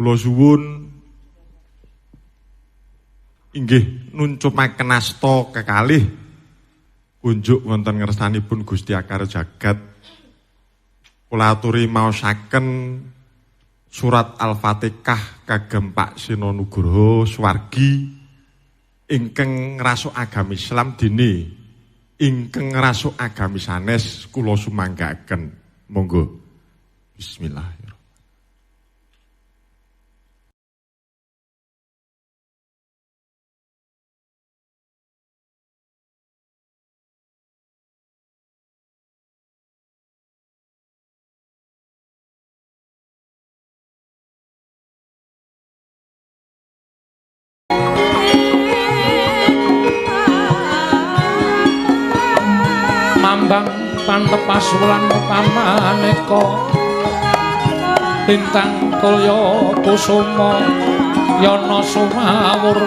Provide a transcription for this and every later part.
Kula suwun inggih nuncupaken asta kekalih kunjuk wonten ngersanipun Gusti Akar Jagat. Kula aturi maosaken surat Al-Fatihah kagem Pak Sino Nugroho Swargi ingkang ngrasuk agami Islam dene ingkang ngrasuk agami sanes kula sumanggaaken. Monggo. Bismillahirrahmanirrahim. Mambang pantepas wulan pamaneka lintang tulya kusuma yana sumawur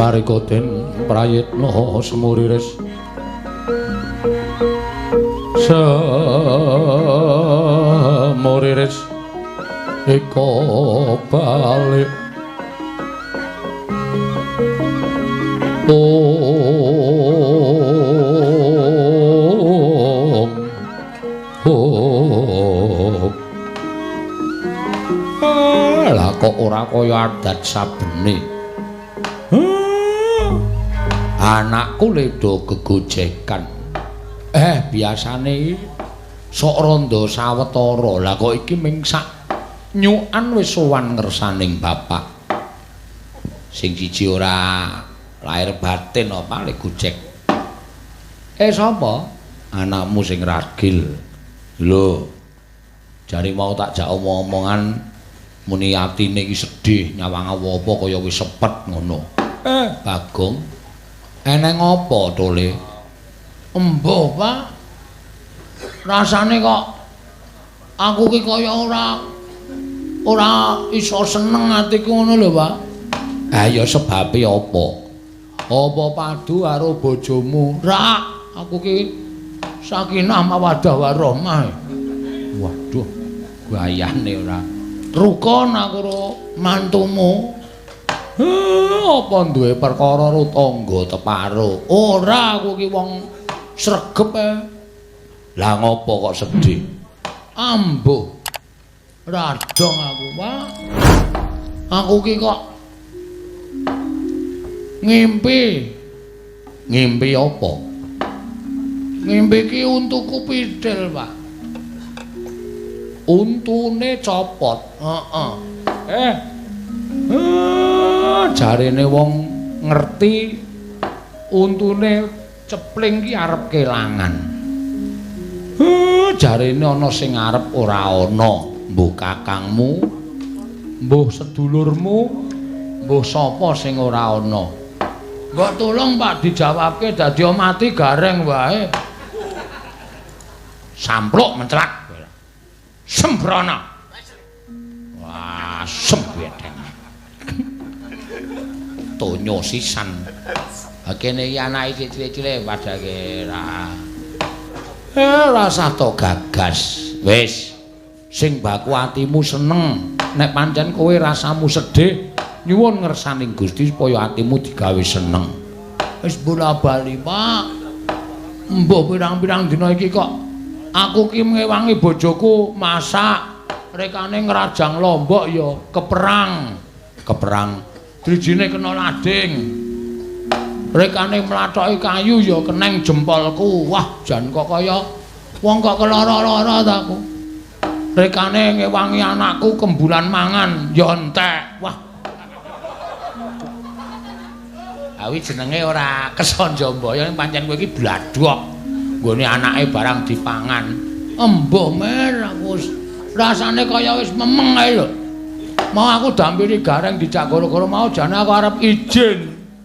Marikoden prayitna semuriris semuriris eka balik lah kok ora kaya adat sabene. Anakku ledo gegojekan. Biasane sok randa sawetara. Lah kok iki ming sak nyukan wis sowan ngersaning bapak. Sing siji ora lahir batin apa le gojek. Sapa? Anakmu sing ragil. Lho. Jari mau tak jak omong-omongan muni atine iki sedih, nyawang apa kaya wis sepet ngono. Bagong. Eneng apa tole? Embuh, Pak. Rasane kok aku ki kaya ora iso seneng atiku ngono lho, Pak. Ya sebabe apa? Apa padu karo bojomu? Ra, aku ki sakinah mawaddah warahmah. Waduh, gayane ora. Rukun aku karo mantumu. Apa duwe perkara rutangga teparo? Ora, aku ki wong sregep e. Lah ngopo kok sedih? Ambuh. Radong aku, Pak. Aku ki kok ngimpi. Ngimpi apa? Ngimpi ki untuku pidhil, Pak. Untune copot. Heeh. Jarene wong ngerti untune cepling ki arep kelangan. Jarene ana sing arep ora ana, mbuh kakangmu, mbuh sedulurmu, mbuh sapa sing ora ana. Mbok tolong Pak dijawabke dadi mati gareng wae. Sampluk menclak. Sembrono. Wah, sembedeng. Tonyo sisan. Kene iki anake cilik-cilik padake ra. Rasa to gagas. Wis. Sing baku atimu seneng. Nek pancen kowe rasamu sedih, nyuwun ngersaning Gusti supaya atimu digawe seneng. Wis bola-bali, Pak. Mbok pirang-pirang dina iki kok aku ki ngewangi bojoku masak. Rekane ngrajang lombok ya keperang. Keperang. Drijine kena lading. Rekane mlathoki kayu ya keneng jempolku. Wah, jan kok kaya wong kok kelara-lara ta aku. Rekane ngewangi anakku kembulan mangan ya entek. Wah. Awi jenenge ora kesonjo mbaya pancen kowe iki bladhok. Nggone anake barang dipangan. Embuh mer aku rasane kaya wis memeng ae lho. Mau aku dampiri gareng dijak gara-gara mau jane aku arep izin.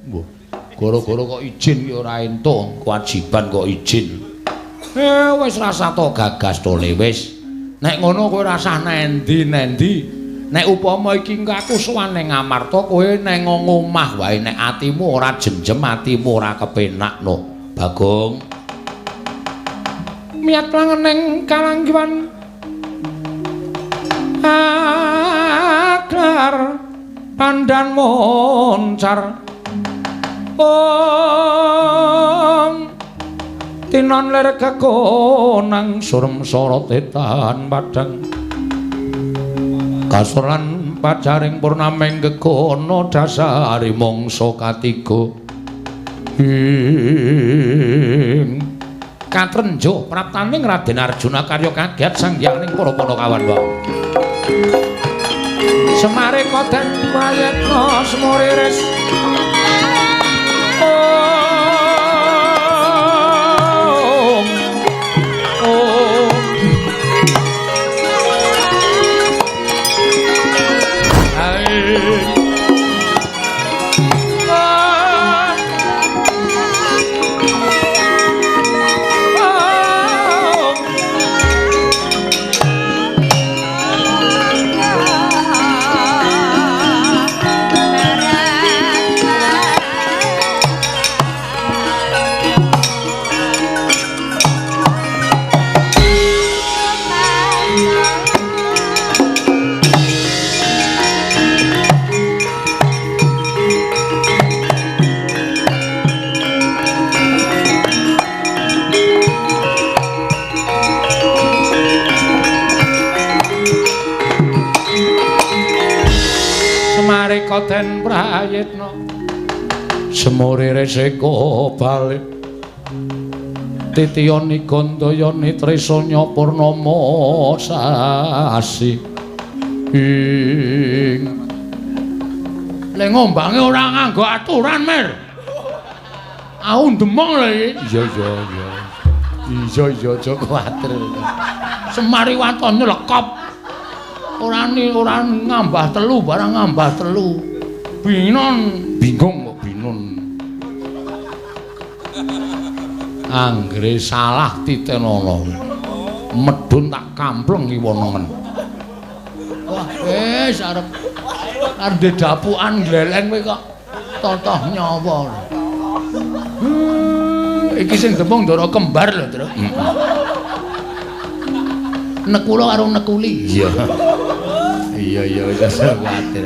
Mbah, gara-gara kok izin ki ora entuk, kewajiban kok izin. Wis rasa to gagas tole wis. Nek ngono kowe rasah nendi-nendi. Nek upama iki aku sowan ning Ngamarta kowe neng omah wae nek atimu ora jenjem, atimu ora kepenak no. Bagong. Miat langeneng kalanggiwan agar pandan moncar tinon ler kekonang surem sorot etan padang kasuran pacaring purnameng gegono dasari mongso katiga katrenjo praptaning Raden Arjuna karya kagiat sang hyangning para Pandhawan wae. Semare koden prayetna semuriris. Koden prayitna semurire seka bali titiyani gandayani tresanya purnama sasi le ngombange ora nganggo aturan mir Aku ndemong lho iki. Iya. Iya aja kuwatir. Semar Iwato nyelekop. Ora ngambah telu barang ngambah telu. Bingung kok binun. Anggere salah titenono. Medun tak kampleng iwonongen. Wah, wis arep dapukan gleleng kowe kok totoh nyawa. Iki sing demung ndara kembar lho, Tru. Nekula karo nekuli. Iya. Iya wis kuwatir.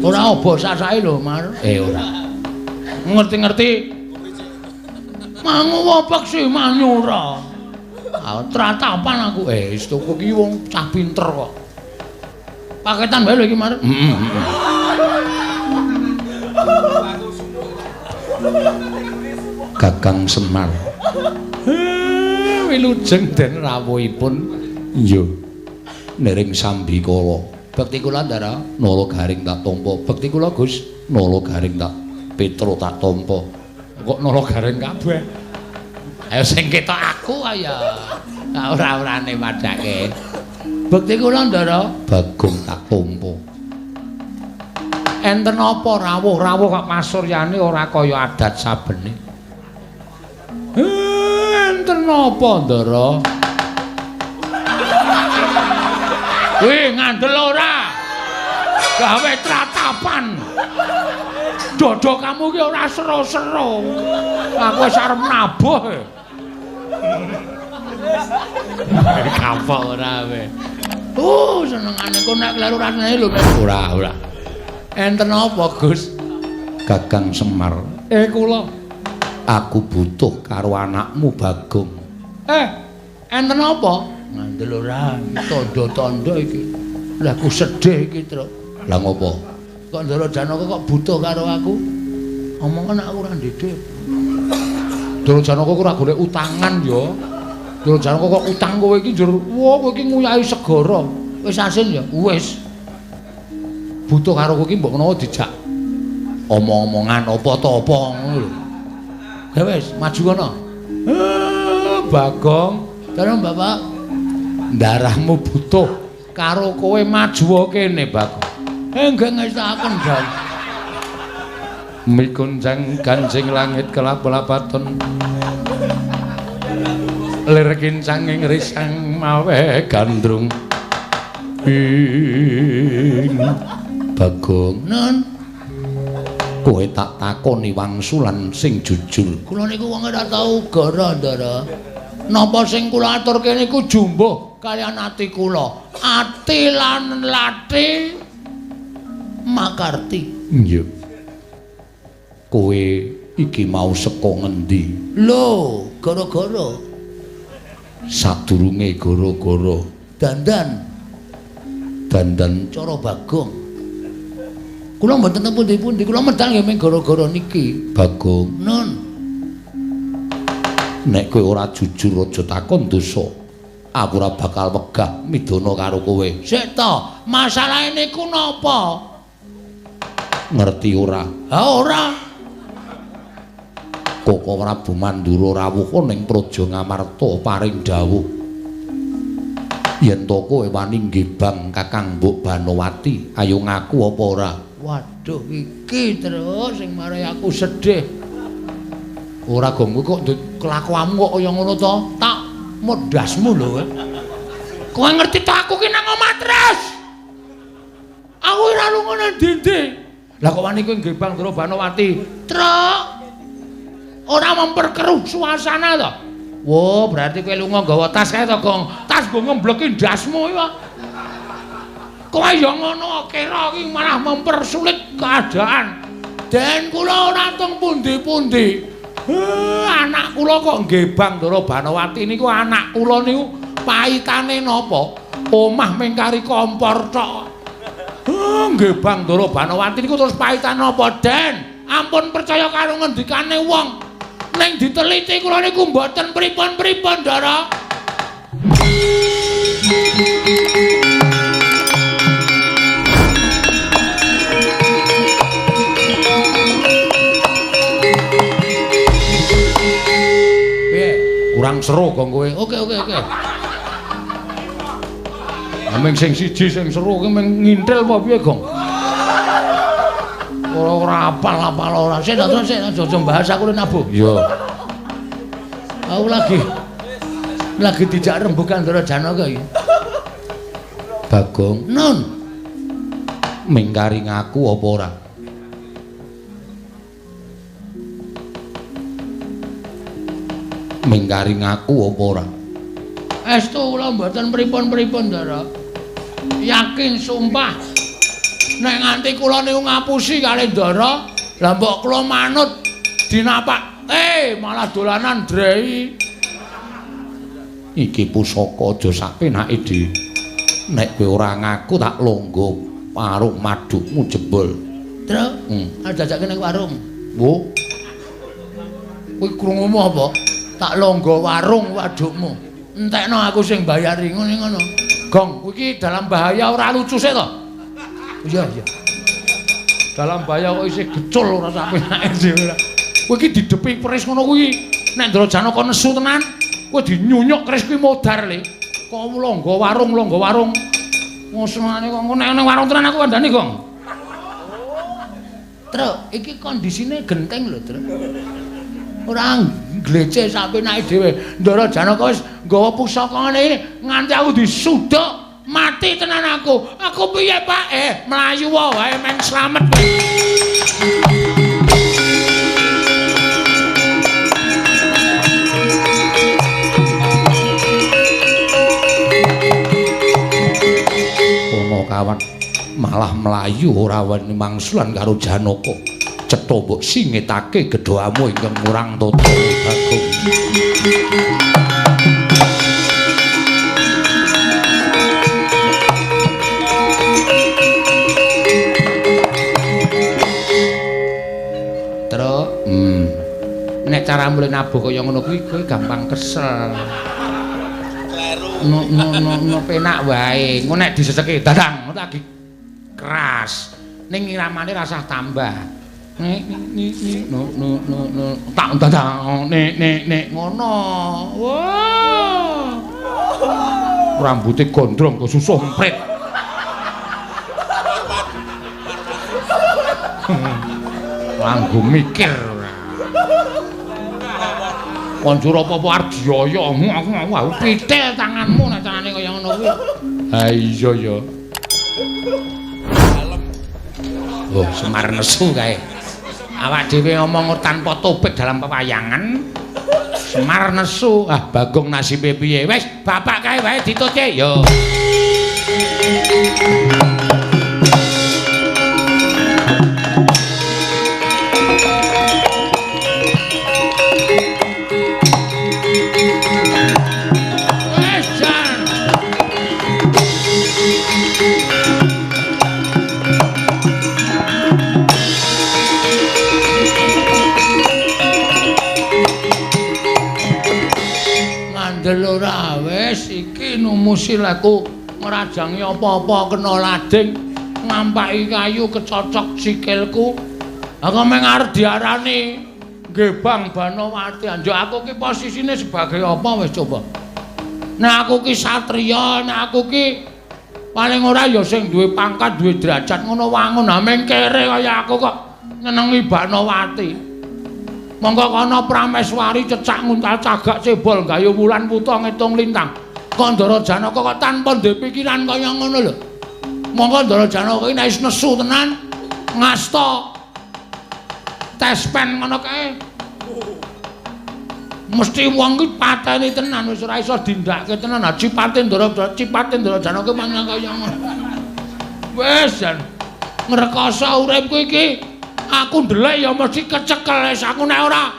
Ora apa sasake lho, Mar. Ora. Ngerti-ngerti. Mangu wopek sih manyura. Tratapan aku. Wis tuku iki wong cah pinter kok. Paketan wae lho iki, Mar. Kakang Semar. Wilujeng den rawuhipun. Iya. Nering Sambikala. Bekti kula Ndara nala garing tak tampa. Bekti kula Gus nala garing tak Petro tak tampa. Kok nala garing kabeh? Ayo sing ketok aku ayo. Ora-orane padake. Bekti kula Ndara Bagong tak tampa. Enten apa rawuh kok pasuryane ora kaya adat sabene? Enten apa, Ndara? Wih, ngandel ora? Gawe tratapan. Dodo kamu ki ora sero-sero. Aku wis arep nabuh. Kapok ora we. Senengane kok nek kleru rasane lho. Ora. Enten apa, Gus? Kakang Semar. Kula. Aku butuh karo anakmu Bagong. Enten apa? Ngandel ora, tanda-tanda iki. Lah aku sedih iki, Tru. Lah ngopo? Kok Ndara Janaka kok butuh karo aku? Omongan aku ora ndedhe. Ndara Janaka ora golek utangan ya. Ndara Janaka kok utang kowe iki njur, wah kowe iki nguyahi segara. Wis asil ya? Wis. Butuh karo kowe iki mbok menawa dijak omong-omongan apa to apa ngono lho. Ya wis, maju kono. Bagong, terus Bapak darahmu butuh karo kowe maju kene, Bagong. Enggak ngestaken dal. Mikunjang ganjing langit kelap-lapaton. Lir kincang ing risang mawe gandrung. Bagong, Nun. Kowe tak takoni wangsulan sing jujur. Kula niku wong ora tau gara, Ndara. Napa sing kula aturke niku jumbuh kaliyan ati kula. Ati lan lati makarti. Iya. Kowe iki mau saka ngendi? Lho, gara-gara. Sadurunge gara-gara dandan cara Bagong. Kula mboten teng pundi-pundi, kula medal ya mung gara-gara niki. Bagong, Nun. Nek kowe ora jujur aja takon dosa. Aku ora bakal wegah midana karo kowe. Sik to, masalahe niku napa? Ngerti ora? Ha ora. Koko Prabu Mandura rawuh ning Praja Ngamarta paring dawuh. Yen to kowe wani nggibang Kakang Mbok Banowati, ayo ngaku apa ora? Waduh iki terus sing marai aku sedih. Ora gongku kok kelakuanmu kok kaya ngono to? Tak modasmu lho. Kowe ngerti to aku ki nang omah terus. Aku ora lunga nang ndi-ndi. Lah kok wani kowe nggibang Ndara Banowati? Truk. Ora memperkeruh suasana to. Wo, berarti kowe lunga nggawa tas kae to, Gong. Tas go ngembleki ndasmu iki. Kowe ya ngono kira iki malah mempersulit keadaan. Den kula ora teng pundi-pundi. Anak kula kok nggibang Ndara Banowati niku anak kula niku pahitane napa? Omah ming kari kompor tok. Nggibang Ndara Banowati niku terus pahitane napa, Den? Ampun percaya karo ngendikane wong. Ning diteliti kula niku mboten pripun-pripun, Ndara. seru gong kowe. Oke. Aming sing siji sing seru ki mung ngintil apa piye, Gong? Ora apal-apal ora. Sik aja bahas aku nabuh. Iya. Aku lagi dijak rembugan Ndara Janaka iki. Bagong, Nun. Mingkari ngaku apa ora? Mingkari ngaku apa ora? Estu kula mboten pripun-pripun, Ndara. Yakin sumpah nek nganti kula niku ngapusi kalih Ndara, lah mbok kula manut dinapak malah dolanan drei. Iki pusaka aja sapenake dhewe. Nek kowe ora ngaku tak longgo warung madukmu jebol. Tru, ajak ning warung. Wo. Kowe krungumu apa? Tak longgo warung wadukmu. Entekno aku sing bayari ngono. Gong, kowe iki dalam bahaya ora lucu sik to? Iya. Dalam bahaya kok isih gecul ora sapenake dhewe. Kowe iki didepi keris ngono kuwi. Nek Ndara Janaka nesu tenan, kowe dinyunyuk keris kuwi modar le. Kok longgo warung. Ngosmane kok nek warung tenan aku kandhani, Gong. Truk, iki kondisine genteng lho, Truk. Ora glece sapenake dhewe. Ndara Janaka wis nggawa pusakane nganti aku disuduk, mati tenan aku. Aku piye, Pak? Mlayu wae men slamet. Ono kawan malah mlayu ora wani mangsulan karo Janaka. Cetha mbok singetake gedhoamu ingkang kurang tata Bagong. Terus, nek cara mulih nabuh kaya ngono kuwi kowe gampang kesel. No penak wae. Engko nek diseseke dadang lagi keras. Ning iramane rasah tambah. Nek tak dadang nek ngono. Wah. Rambuté gondrong kok susuh emprit. Langgo mikir. Konjur apa-apa Arjaya, aku pitil tanganmu nek carane kaya ngono kuwi. Ha iya ya. Oh, Semar nesu kae. Awak dhewe ngomong tanpa topik dalam pewayangan. Semar nesu, Bagong nasibe piye? Wis, bapak kae wae ditutik yo. Ora wis iki numusil aku ngrajangi apa-apa kena lading ngampaki kayu kecocok sikilku. Aku meng arep diarani Gebang Banowati. Anjo aku ki posisine sebagai apa wis coba. Nek aku ki satriya, nek aku ki paling ora ya sing duwe pangkat, duwe derajat ngono wangun. Ha meng kere kaya aku kok nyenengi Banowati. Monggo kana Prameswari cecak nguntal cagak cebol gayo wulan puta ngitung lintang. Kok Ndara Janaka kok tanpa ndek pikiran kaya ngono lho. Monggo Ndara Janaka iki nek wis nesu tenan ngasta tespen ngono kae. Mesti wong iki pateni tenan wis ora iso dindakke tenan. Cipate Ndara Janaka mangko kaya ngono. Wis jan ngrekoso uripku iki. Aku ndelek ya mesti kecekel wis aku nek ora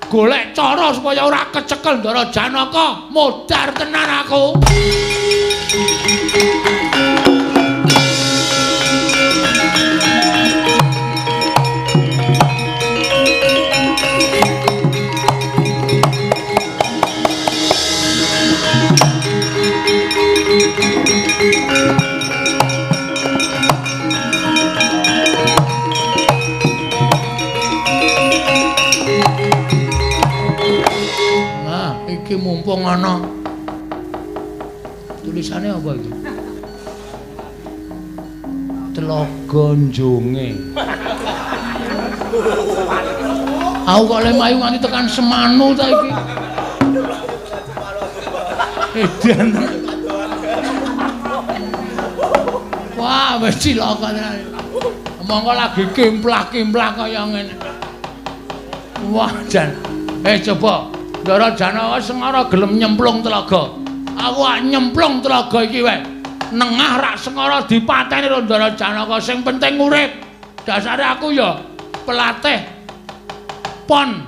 golek cara supaya ora kecekel Ndara Janaka modar tenan aku. ngono. Tulisannya apa iki? Telaga Njonge. Aku kok le mayu nganti tekan Semanu ta iki. Edan. Wah, wis cilaka tenan. Monggo lagi kimplak-kimplak kaya ngene. Wah, jan. Coba Ndara Janaka Sengara gelem nyemplung telaga. Aku ak nyemplung telaga iki wae. Nengah rak Sengara dipateni karo Ndara Janaka sing penting urip. Dasare aku ya pelatih pon.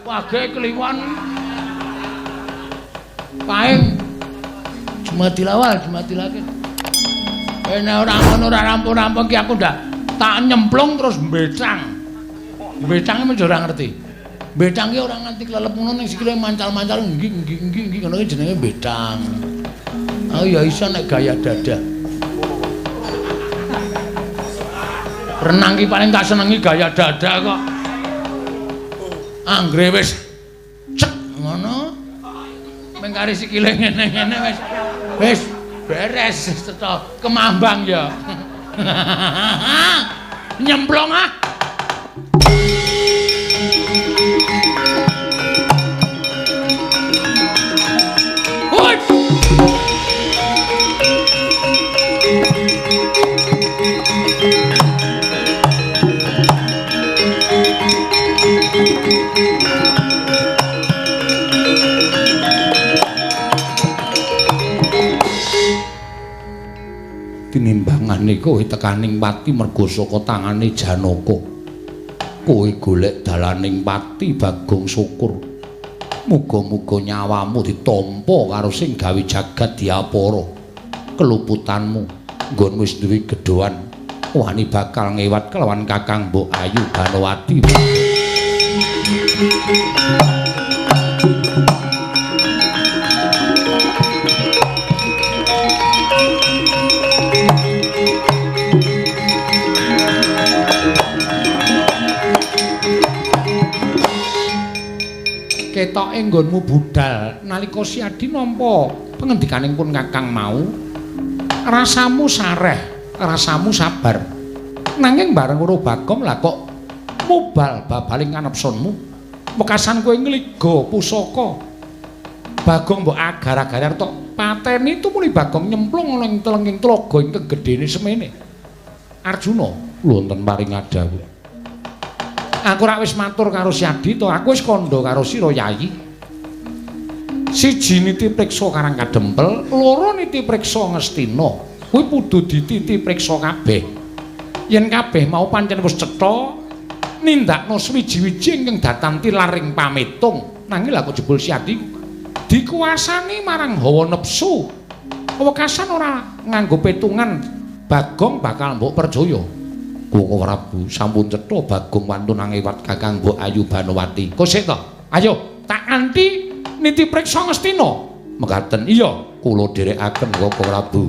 Wage kliwon. Paing cuma dilake. Nek ora ngono ora rampung-rampung ki aku ndak tak nyemplung terus mbecang. Mbecangnya mesti ora ngerti. Mbecang ki ora nganti klelep ngono ning sikile mancal-mancal nggi ngono ki jenenge mbecang. Aku ya iso nek gaya dada. Renang ki paling tak senengi gaya dada kok. Anggere wis cek ngono. Mengkari sikile ngene-ngene wis beres teto kemambang ya. Nyemplung ah. Hoi. Tinimbangane kowe tekaning pati mergo saka tangane Janaka. Kowe golek dalaning pati Bagong Syukur. Muga-muga nyawamu ditampa karo sing gawe jagat diapara. Keluputanmu nggon wis duwe gedhoan. Wani bakal ngewat kelawan Kakang Mbok Ayu Banowati. Ketoke nggonmu budal nalika Siadi nampa pengendikaning pun Kakang mau rasamu sareh, rasamu sabar. Nanging bareng karo Bagong lah kok mubal babaling kanepsunmu. Mekasan kowe ngliga pusaka. Bagong mbok agar-agar tok pateni itu muli Bagong nyemplung ana ing telenging tlaga ing kegedene semene. Arjuna wonten paring adawu. Aku rak wis matur karo Siadi to, aku wis kandha karo sira Yayi. Siji niti priksa Karang Kadempel, loro niti priksa Ngastina. Kuwi kudu dititi priksa kabeh. Yen kabeh mau pancen wis cetha, nindakno swiji-wiji ingkang datang tilaring pametung. Nanging lha kok jebul Siadi dikuasani marang hawa nepsu. Wekasan ora nganggo petungan, Bagong bakal mbok percaya. Koko Prabu sampun cetha Bagong wantun angewat Kakang Mbok Ayu Banowati. Kosek to? Ayo tak anti niti priksa Ngastina. Mekaten iya kula dherekaken Koko Prabu.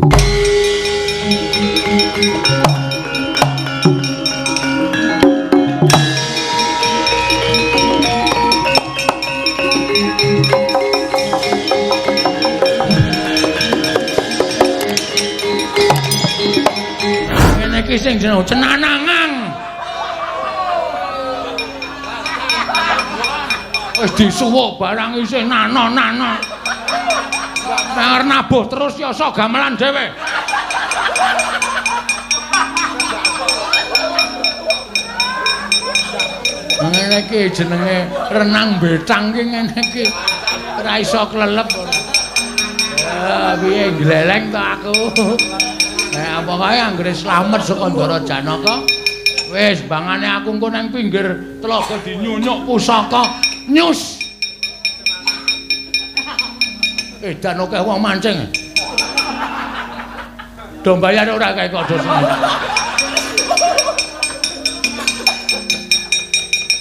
Iki sing jeneng cenanangan. Wis disuwuk barang isih nano-nano. Nek nabuh terus ya iso gamelan dhewe. Ngene iki jenenge renang betang ki ngene iki. Ora iso klelep. Ya piye gleleng to aku. Apa kae anggere slamet saka Ndara Janaka. Wis bangane aku engko nang pinggir telaga dinyunyuk pusaka. Nyus. Edan akeh wong mancing. Do mbayar ora kae kok do sing.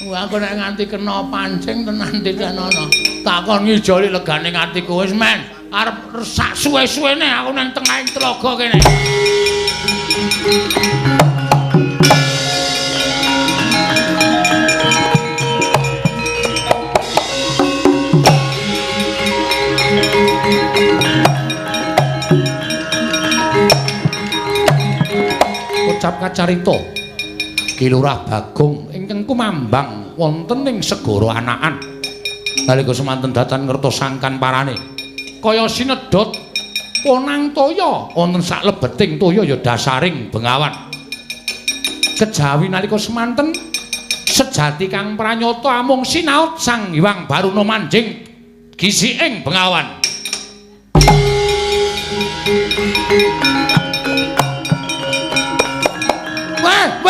Wah aku nek nganti kena pancing tenan dicanono. Takon ngijoli legane atiku wis men. Arep sak suwe-suwene aku nang tengahing telaga kene. Ucap kacarita Ki Lurah Bagong ingkang kumambang wonten ing segara Anakan nalika semanten datan ngertosangkan parane kaya sinedhot ponang toya wonten sak lebeting toya ya dasaring Bengawan kejawi nalika semanten sejati kang pranyata amung sinaut Sang Hyang Baruna manjing gisiking Bengawan. Wah!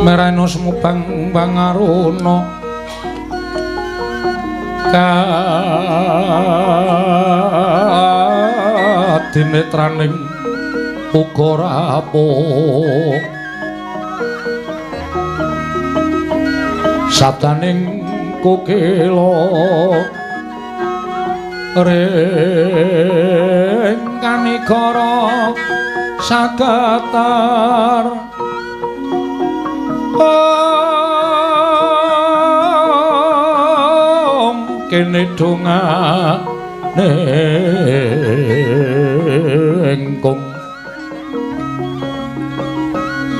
merana semubang bangaruna kadinetraning uga rapuh sabdaning kukila ring kanikara sagatar kene dongane engkung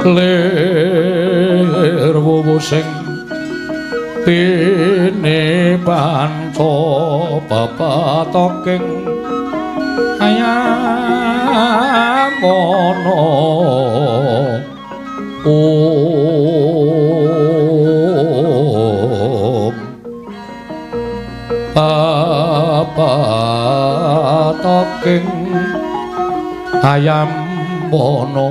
lir wuwu sing pene panca papatoking ayamono papatoking ayam bono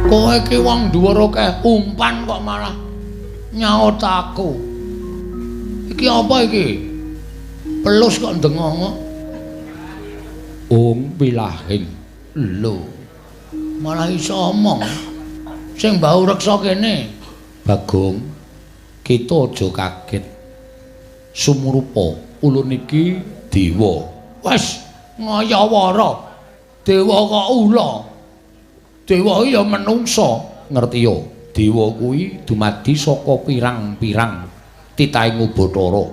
kowe iki wong dhuwur akeh umpan kok malah nyaut aku. Iki apa iki? Pelus kok ndengongo. Pilahing. Lho. Malah iso omong. Sing bau reksa kene. Bagong, kita aja kaget. Sumurupa ulun iki dewa. Wes ngayawara. Dewa kok ula. Dewa ya menungsa, ngerti ya? Dewa kuwi dumadi saka pirang-pirang titahing Bathara.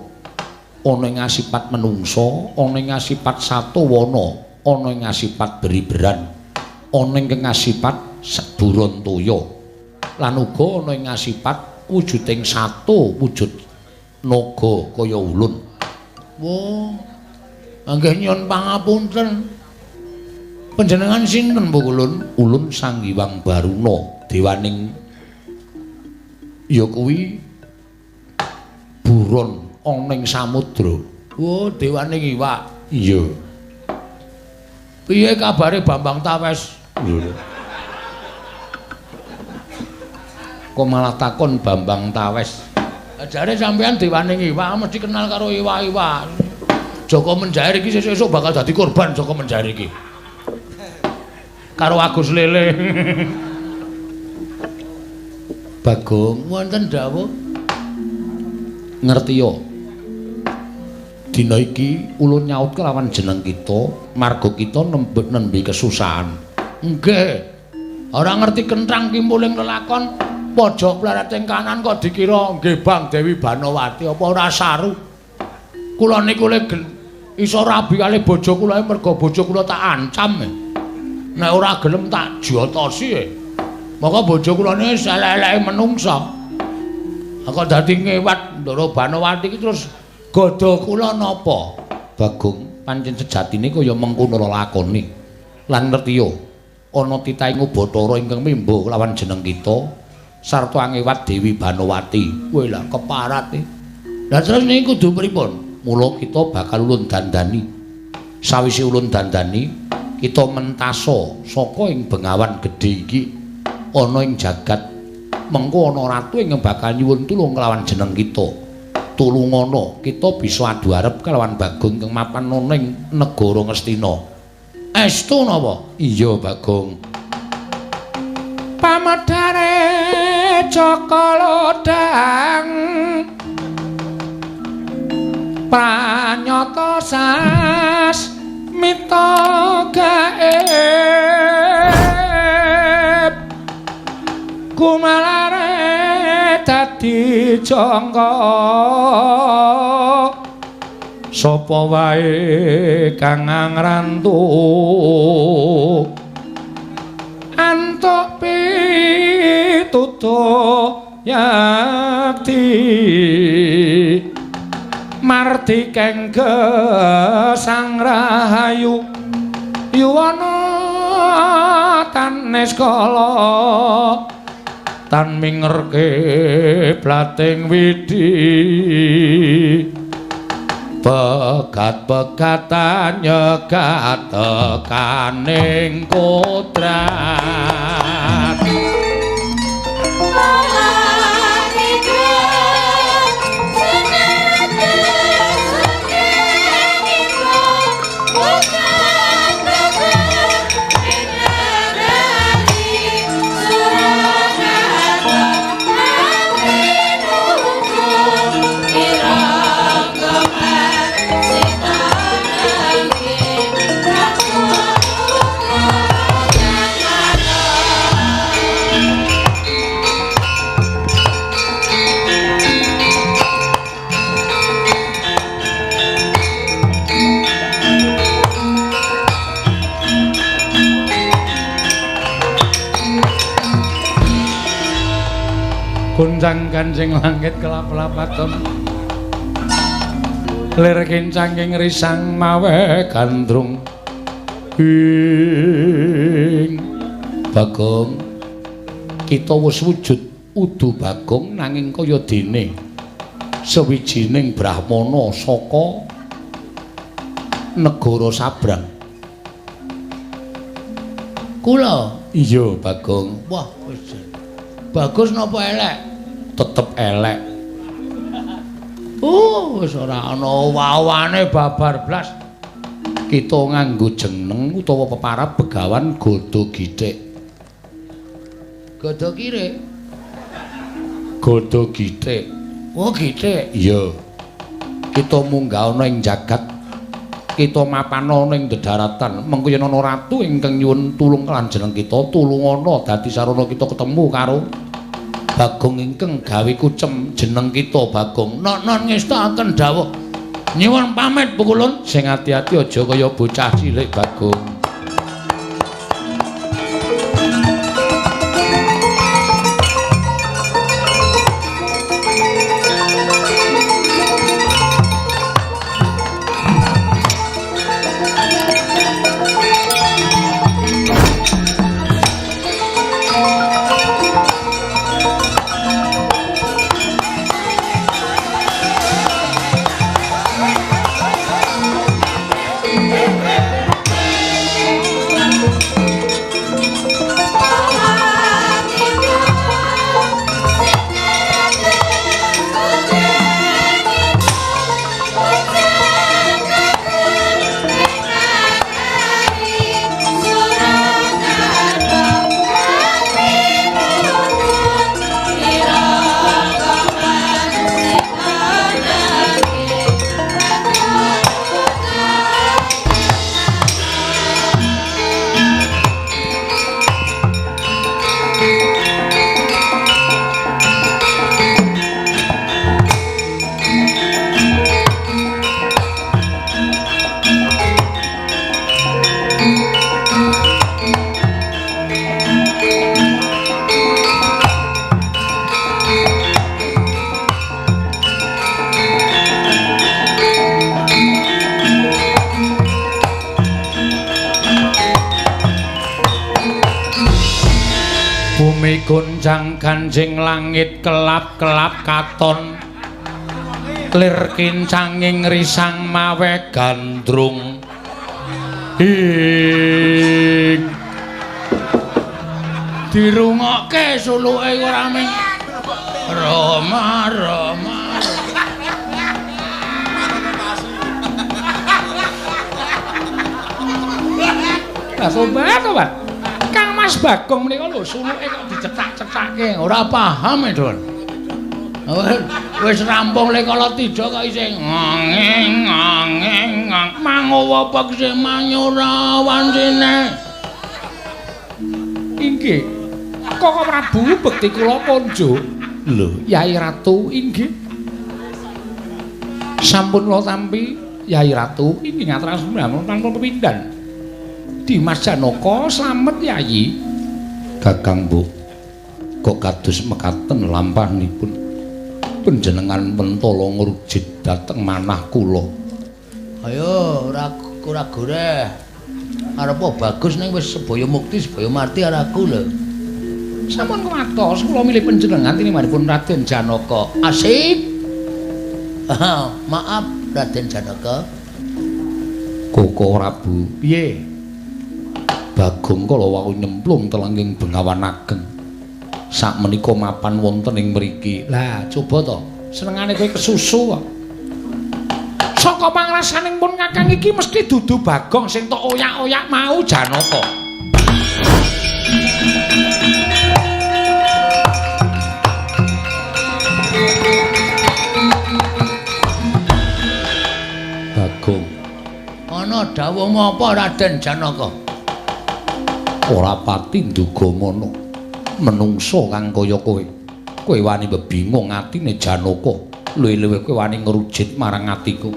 Ana ing asipat menungsa, ana ing asipat satawana, ana ing asipat beriberan, ana ing asipat Durantaya. Lan uga ana ing asipat wujuding sato, wujud naga kaya ulun. Wah, anggih nyuwun pangapunten. Panjenengan sinten Bu Ulun? Ulun Sang Hyang Baruna, dewaning ya kuwi buron ana ing samudra. Oh, dewaning iwak. Iya. Piye kabare Bambang Tawes? Kok malah takon Bambang Tawes? Jare sampean dewaning iwak mesti kenal karo iwak-iwak. Joko Menjair iki sesuk bakal dadi korban Joko Menjair iki. Karo Agus Lele. Bagong wonten dawuh. Ngerti yo. Dina iki ulun nyaut kelawan jeneng kita, marga kita nembe kesusahan. Nggih. Ora ngerti kenthang kimpuling lelakon, pojok pleret ing kanan kok dikira nggih Bang Dewi Banowati apa ora saru. Kula niku le iso rabi kali bojo kula merga bojo kula tak ancam. Nek ora gelem tak jotosi. Maka bojo kula niki elek-eleke menungsa. Kok dadi ngewat Ndara Banowati iki terus godha kula napa? Bagong, pancen sejatine kaya mengkono lakone. Lan ngerti yo, ana titahing Bathara ingkang mimba kelawan jeneng kita sarta angewat Dewi Banowati. Kowe lah keparat e. Lah terus niki kudu pripun? Mula kita bakal ulun dandani. Sawise ulun dandani, kita mentasa saka ing Bengawan Gedhe iki ana ing jagat. Mengko ana ratu ing bakal nyuwun tulung kelawan jeneng kita. Tulungono kita bisa adu arep kelawan Bagong kang mapan ana ing negara Ngastina. Estu napa? Iya Bagong. Pamedhare Jaka Lodang pranyata sas mita gaib kumalare dadi jangka sapa wae kang ngrantu antuk pitutuh yakti marti kengke sang rahayu yuwana tanes kala tan mingerke blating widi pegat-pegatan nyegat tekaning kodrat Kuncang kancing langit kelap-lapaton lir kincanging risang mawe gandrung ing Bagong kita wis wujud udu Bagong nanging kaya dene sawijining brahmana saka negara sabrang kula iya Bagong wah wis bagus napa elek? Tetep elek. Wis ora ana wawane babar blas. Kita nganggo jeneng utawa peparab Begawan Godo Githik. Godo kire? Godo Githik. Oh, Githik. Iya. Kita munggah ana ing jagat. Kita mapan ana ing dedaratan. Mengko yen ana ratu ingkang nyuwun tulung lan jeneng kita tulungana dadi sarana kita ketemu karo Bagong ingkang gawe kucem jeneng kita Bagong. Nek ngestaken dawuh nyuwun pamit pukulun sing ati-ati aja kaya bocah cilik Bagong. Gonjang ganjing langit kelap-kelap katon lir kincanging risang mawe gandrung ing dirungokke suluke ora ming Roma Roma Sobat Kang Mas Bagong menika lho suluke kok dicetak-cetake ora paham Don. Wis rampung lekala tija kok isih ngeng mangowo apa sing manyura wancine. Inggih. Kok Prabu bekti kula ponjo. Lho, Yai Ratu inggih. Sampun kula tampi Yai Ratu inggih ngaturaken tanpa pepindhan. Dimas Janaka slamet Yayi. Kakang Mbok kok kados mekaten lampahipun panjenengan mentala ngrujit dhateng manah kula. Ayo ora goreh. Arep bagus ning wis sebaya mukti sebaya mati araku lho. Sampun kumatos kula milih panjenengan tinimanipun Raden Janaka. Asik. Maaf Raden Janaka. Koko Prabu. Piye? Bagong kala wau nyemplung telenging Bengawan Ageng. Sakmenika mapan wonten ing mriki. Lah, coba to, senengane kowe kesusu kok. Saka pangrasaning pun Kakang iki mesti dudu Bagong sing tok oyak-oyak mau Janaka. Bagong. Ana dawuhmu apa Raden Janaka? Ora pati nduga mono menungso kang kaya kowe wani bebingung atine Janaka luwih-luwih kowe wani ngrujit marang atiku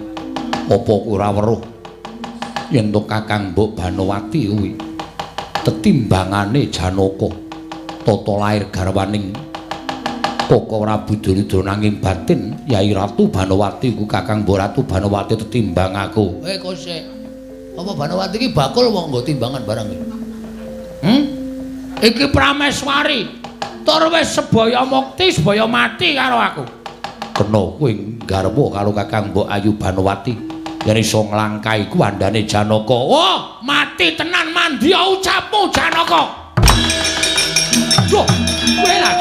apa kowe ora weruh yen to Kakang Mbok Banowati kuwi tetimbangane Janaka tata lair garwaning Koko Prabu Duryudana nanging batin Yai Ratu Banowati ku Kakang Mbok Ratu Banowati tetimbang aku kok sik apa Banowati iki bakul wong nggo timbangan barang iki Iki Prameswari. Tur wis sebaya mukti, sebaya mati karo aku. Kena kowe garwa karo Kakang Mbok Ayu Banowati. Yen iso nglangkahi kuwandane Janaka. Oh, mati tenan mandi ucapmu Janaka. Loh, kowe lah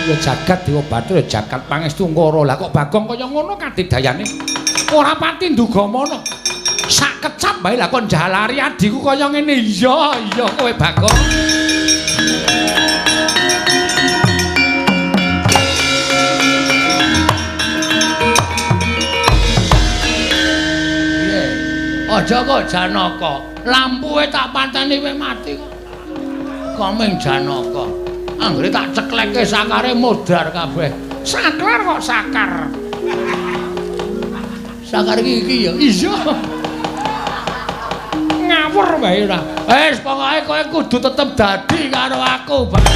Ya jagat diobati ya jagat pangestu ngoro. Lah kok Bagong kaya ngono kadidayane. Ora pati ndugamono. Sak kecap bae lah kon jalari adiku kaya ngene. Iya, iya kowe Bagong. Aja kok Janaka, lampuhe tak panteni kowe mati kok. Komeng Janaka. Anggere tak ceklekke sakare modar kabeh. Saklar kok sakar. Sakar iki ya. Iya. Ngawur wae ora. Wis pokoke kowe kudu tetep dadi karo aku, Bang.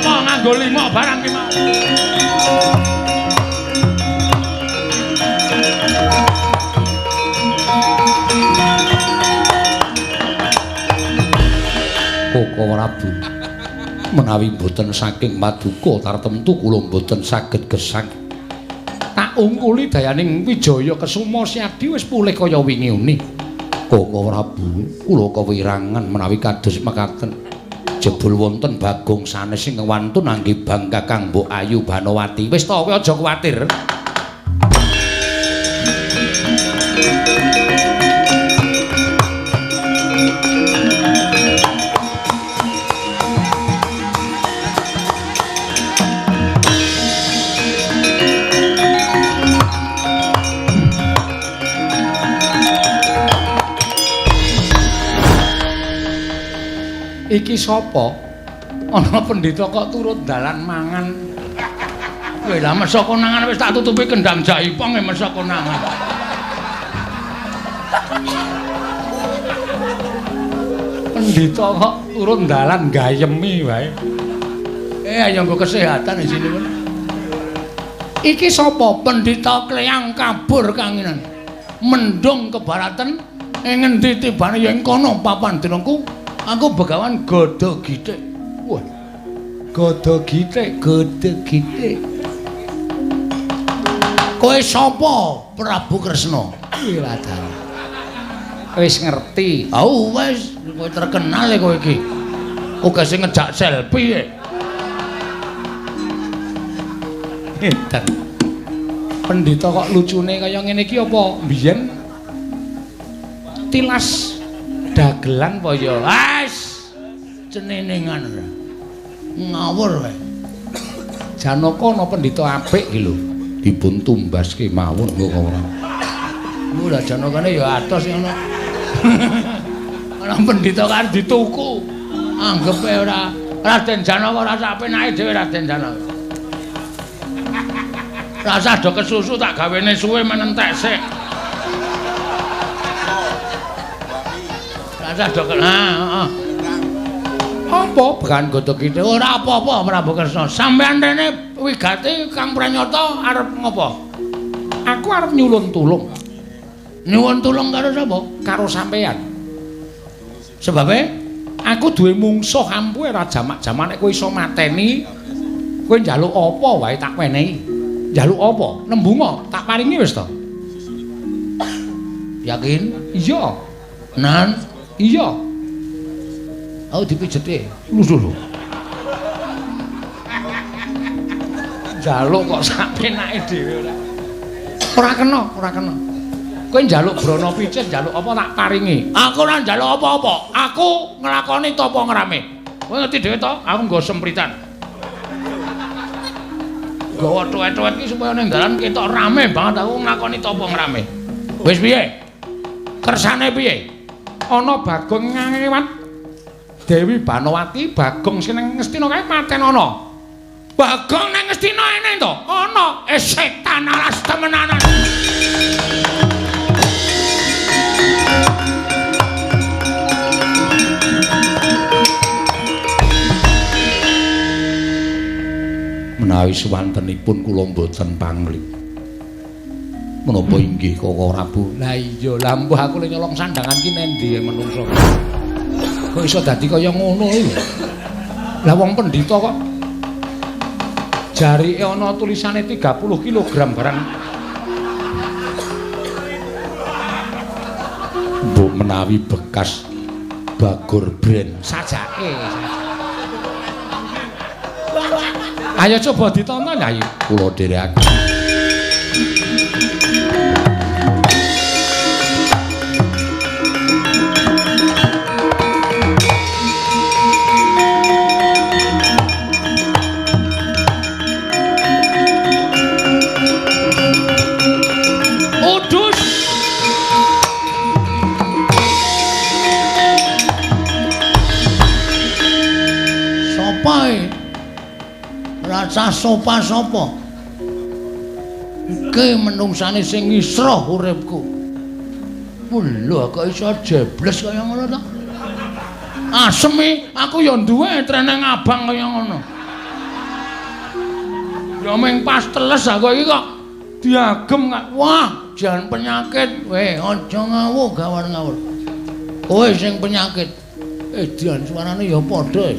Nganggo lima barang ki mau. Koko Prabu menawi boten saking paduka tartemtu kula boten saged gesang. Tak ungkuli dayaning Wijaya Kesuma Siadi wis pulih kaya wingi-uni. Koko Prabu kula kewirangan menawi kados mekaten. Jebul wonten Bagong sanes sing wantun anggibang Kakang Mbok Ayu Banowati. Wis to kowe aja kuwatir. Iki sapa? Ana pendhita kok turut dalan mangan. Kowe lah mesa konangan wis tak tutupi kendang jaipong mesa konangan. Pendhita kok turut dalan gayemi wae. Ayo nggo kesehatan di sini. Iki sapa? Pendhita Kleyang kabur kanginan. Mendung kebaratan ing ngendi tibane ya ing kono papan dinaku. Aku Begawan Gada Githik. Wah. Gada Githik, Gada Githik. Kowe sapa, Prabu Kresna? Ora dalu. Wis ngerti. Oh, wis kowe terkenal e kowe iki. Oke sing ngejak selfie e. Edan. Pendhita kok lucune kaya ngene iki apa mbiyen tilas dagelan apa ya? Wes ceneningan ora. Ngawur wae. Janaka ana pendhita apik iki lho. Dipun tumbaske mawon kok ora. Mula Janakane ya atos ngono. Ana pendhita kan dituku. Anggepe ora Raden Janaka ora sak penake dhewe Raden Janaka. Rasa do kesusu tak gawene suwe menentek sik. Rasa do heeh. Apa Begawan Gada Githik? Ora apa-apa Prabu Kresna. Sampeyan rene wigati Kang Pranyata arep ngopo? Aku arep nyulun tulung. Nyuwun tulung karo sapa? Karo sampeyan. Sebabe aku duwe mungsuh ampuhe ra jamak-jamak nek kowe iso mateni, kowe njaluk apa wae tak wenehi. Njaluk apa? Nembunga tak paringi wis to. Yakin? Iya. Nan, iya. Oh dipijeti. Lho. Njaluk kok sak penake dhewe ora. Ora kena, ora kena. Kowe njaluk brana picit, njaluk apa tak paringi. Aku ora njaluk apa-apa. Aku nglakoni tapa ngrame. Kowe ngerti dhewe to, aku nggo sempritan. Gawa tuwet-tuwet iki supaya ning dalan ketok rame banget aku nglakoni tapa ngrame. Wis piye? Kersane piye? Ana Bagong ngewat Dewi Banowati, Bagong sing nang Ngastina kae paten ana. Bagong nang Ngastina ene to? Ana. Setan alas temenanan. Menawi suwantenipun kula mboten pangling. Menapa inggih Koko Prabu? Lah iya, lah mbuh aku le nyolong sandangan ki nendi menungso. Kok iso dadi kaya ngono iki? Lah wong pendhita kok jarike ana tulisane 30 kg barang. menawi bekas Bagor Brand sajake. Ayo coba ditonton ya ayo kula dherekaken. Rasa sopa sapa? Iki menungsane sing ngisroh uripku. Lho kok iso jebles kaya ngono ta? Asemi aku ya duwe treneng abang kaya ngono. Ya ming pas teles aku iki kok diagem kok. Wah, jan penyakit. Weh, aja ngawur gawar-ngawur. Kowe sing penyakit. Dian suarane ya padha.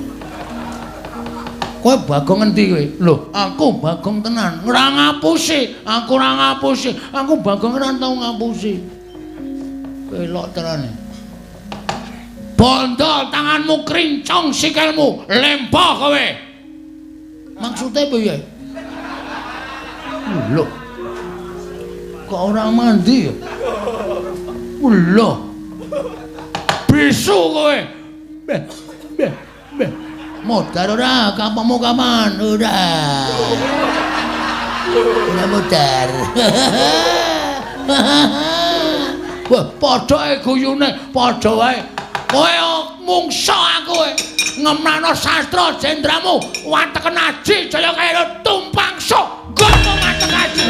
Kowe Bagong ngendi kowe? Lho, aku Bagong tenan. Ora ngapusi, aku ora ngapusi. Aku Bagong ora tau ngapusi. Pelok terane. Bondol tanganmu krincong sikilmu, lempoh kowe. Maksude piye? Lho. Kok ora mandi ya? Lho. Bisu kowe. Beh. Modar ora, kapamu kapan? Ora. Ora modar. Wah, padha guyune, padha wae. Kowe mungsa aku kowe. Ngemrano sastra jendramu, wateken aji jaya kaya tumpang sok. Gopo wateken aji.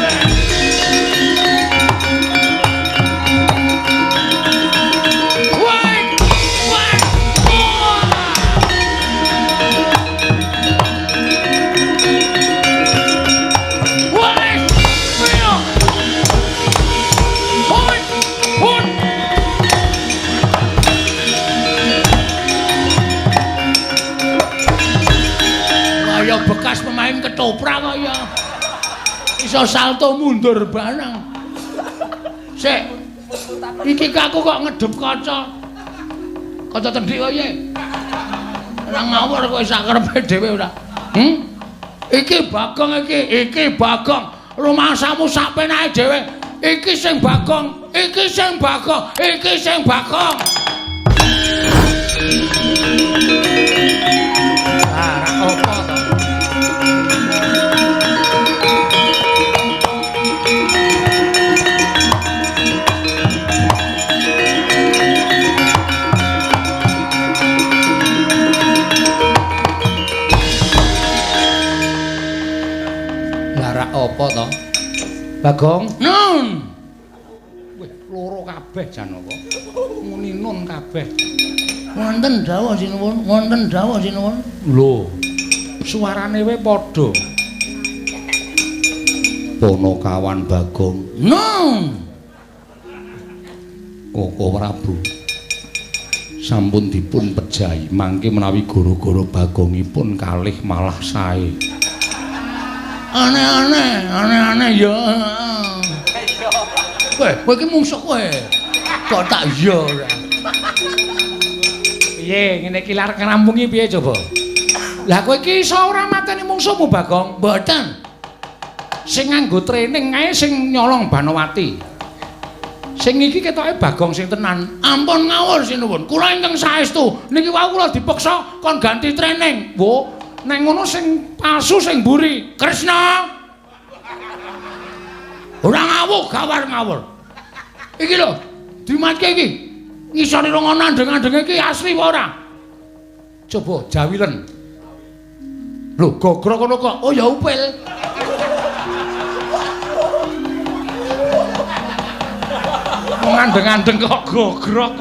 Bekas pemain ketoprak kok ya. Iso salto mundur barang. Sik. Iki aku kok ngedep kaca. Kaca tendhik kok ye. Ora ngawur kowe sak karepe dhewe ora. Iki Bagong iki Bagong. Rumangsamu sak penake dhewe. Iki sing Bagong, iki sing Bagong, iki sing Bagong. Ora apa to? Apa to? Bagong? Nun. Wih, loro kabeh jan apa? Muni nun kabeh. Wonten dawuh sinuwun, wonten dawuh sinuwun. Lho. Suarane wae padha. Ponokawan Bagong. Nun. Koko Prabu. Sampun dipun pejahi mangke menawi gara-gara Bagongipun kalih malah sae. Aneh-aneh ya. Kowe iki mungsuh kowe. Kok tak iya ora. Piye ngene iki lar ngrampungi piye coba? Lah kowe iki iso ora mateni mungsuhmu Bagong? Mboten. Sing nganggo training ae sing nyolong Banowati. Sing iki ketoke Bagong sing tenan. Ampun ngawur sinuwun. Kula ingkang saestu niki wau kula dipeksa kon ganti training. Wo neng ngono sing palsu sing mburi. Kresna. Ora ngawur, gawar ngawur. Iki lho, dimatke iki. Ngisore rong andeng-andenge iki asli apa ora? Coba jawilen. Lho, gogrok ngono kok. Oh ya upil. Wong andeng-andeng kok gogrok.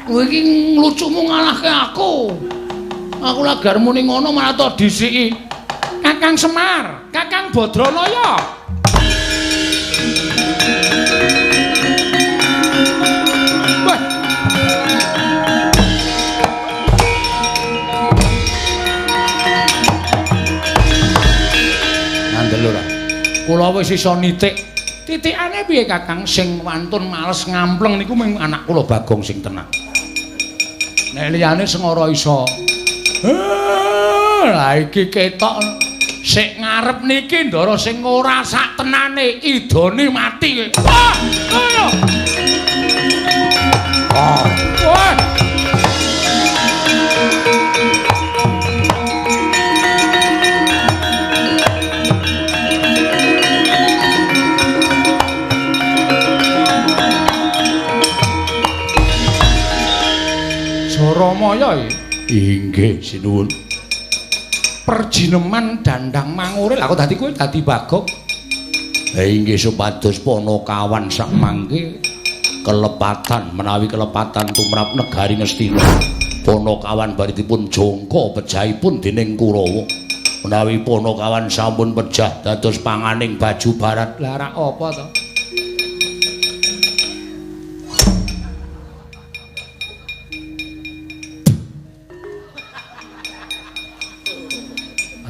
Kowe iki nglucumu ngalahke aku. Aku lagi arep muni ngono malah to disiki. Kakang Semar, Kakang Badranaya. Wah. Ngandel ora. Kula wis iso nitik Titikane piye Kakang sing wantun males ngampleng niku mung anak kula Bagong sing tenang. Nek liyane sengara iso. Lah iki ketok sik ngarep niki ndara sing ora sak tenane idone mati. Wah! Ayo. Wah! Ramaya inggih sinuwun. Perjineman dandang manguril aku dadi kowe dadi Bagong. Inggih supados Panakawan sak mangke kelepatan menawi kelepatan tumrap negari Ngastina. Panakawan baritipun jangka pejahipun dening Kurawa. Menawi Panakawan sampun pejah dados panganing baju barat. Lah ra apa to?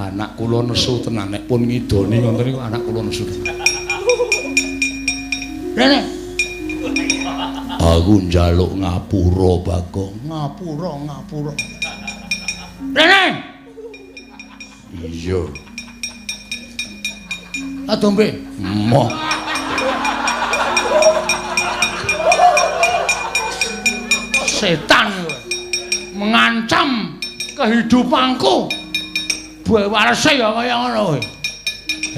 Anak kula nesu tenan nek pun ngidoni ngoten niku anak kula nesu tenan. Rene. Aku njaluk ngapura Bagong, ngapura. Rene. Iya. Adombe. Moh. Setan mengancam kehidupanku. Buah warese ya kaya ngono kowe.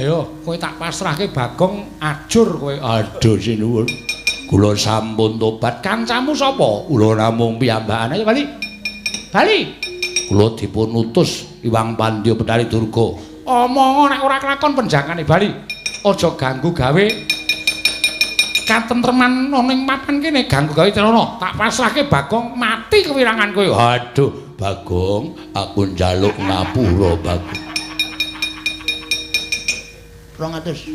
Ayo, kowe tak pasrahke Bagong, ajur kowe. Aduh sinuwun. Kula sampun tobat. Kancamu sapa? Kula namung piyambakan. Ayo bali. Bali. Kula dipun utus Iwang Pandya Betari Durga. Omong nek ora kelakon penjangane bali. Aja ganggu gawe katentreman ning mapan kene, ganggu gawe celana. Tak pasrahke Bagong, mati kewirangan kowe. Aduh. Bagong, aku njaluk ngapura Bagong. 200.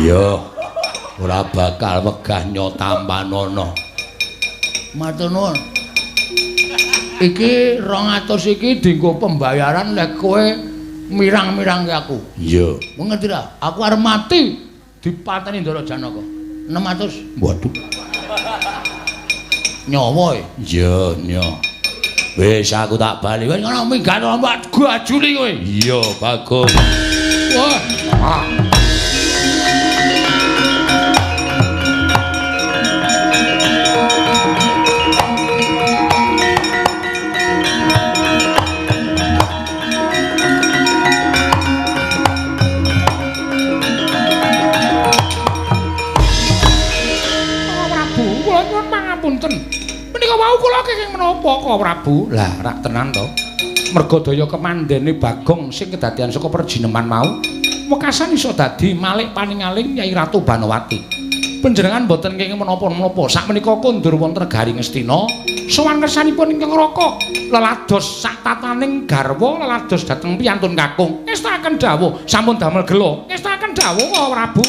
Iya. Ora bakal wegah nyotampanana. Matur nuwun. Iki 200 iki dienggo pembayaran lek kowe mirang-mirangke aku. Iya. Ngerti ra? Aku arep mati dipateni Ndara Janaka. 600. Waduh. Nyawa e? Iya, nyawa. Wis aku tak bali. Wis ngono minggat ombak gajuli kowe. Iya, Bagong. Wah. Prabu, kula nyuwun pangapunten. Menika wau kula kenging menapa kok Prabu? Lah, rak tenan to. Merga daya kemandene Bagong sing kedadian saka perjineman mau, wekasan iso dadi Malik Paningaling Nyai Ratu Banawati. Panjenengan boten kenging menapa-menapa. Sakmenika kondur wonten negari Ngastina, sowan kersanipun ingkang Raka, lelados sak tataning garwa, lelados dhateng piyantun kakung. Ngestaken dawuh, sampun damel gelo. Ngestaken dawuh kok Prabu.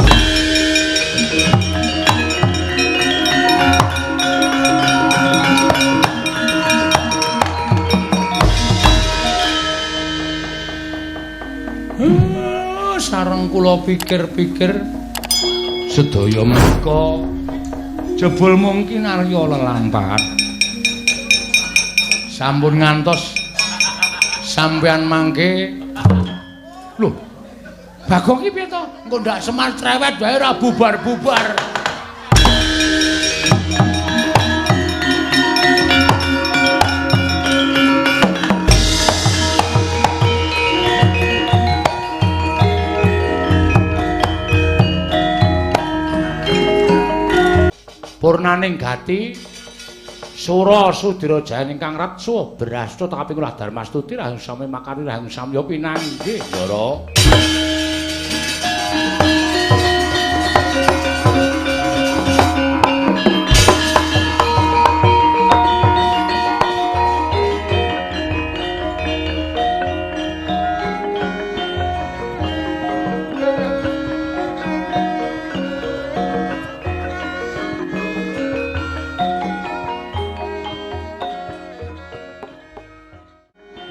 Sareng kula pikir-pikir sedaya menika jebul mungkin arya lelampahan. Sampun ngantos sampean mangke. Lho. Bagong iki piye to? Engko ndak semar trewet wae ora bubar-bubar. Purnaning gati Sura Sudira Jaya ingkang ratsu berasta kaping kula Darmastuti rahing sami makari rahing samya pinanggih Ndara.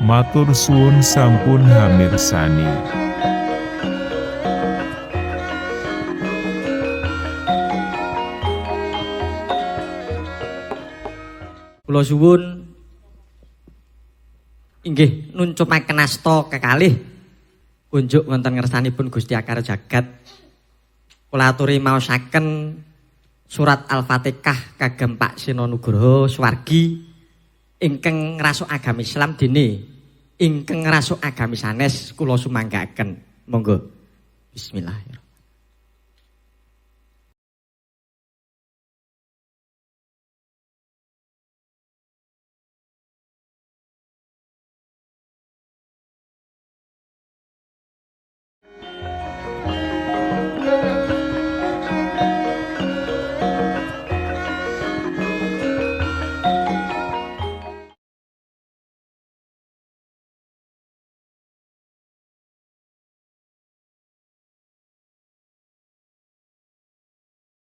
Matur suwun sampun hamirsani. Kula suwun inggih nuncupaken asta kekalih kunjuk wonten ngersanipun Gusti Akara Jagat. Kula aturi maosaken surat Al-Fatihah kagem Pak Sino Nugroho Swargi ingkang ngrasuk agami Islam dene ingkang ngrasuk agami sanes kula sumanggaaken. Monggo. Bismillahirrahmanirrahim.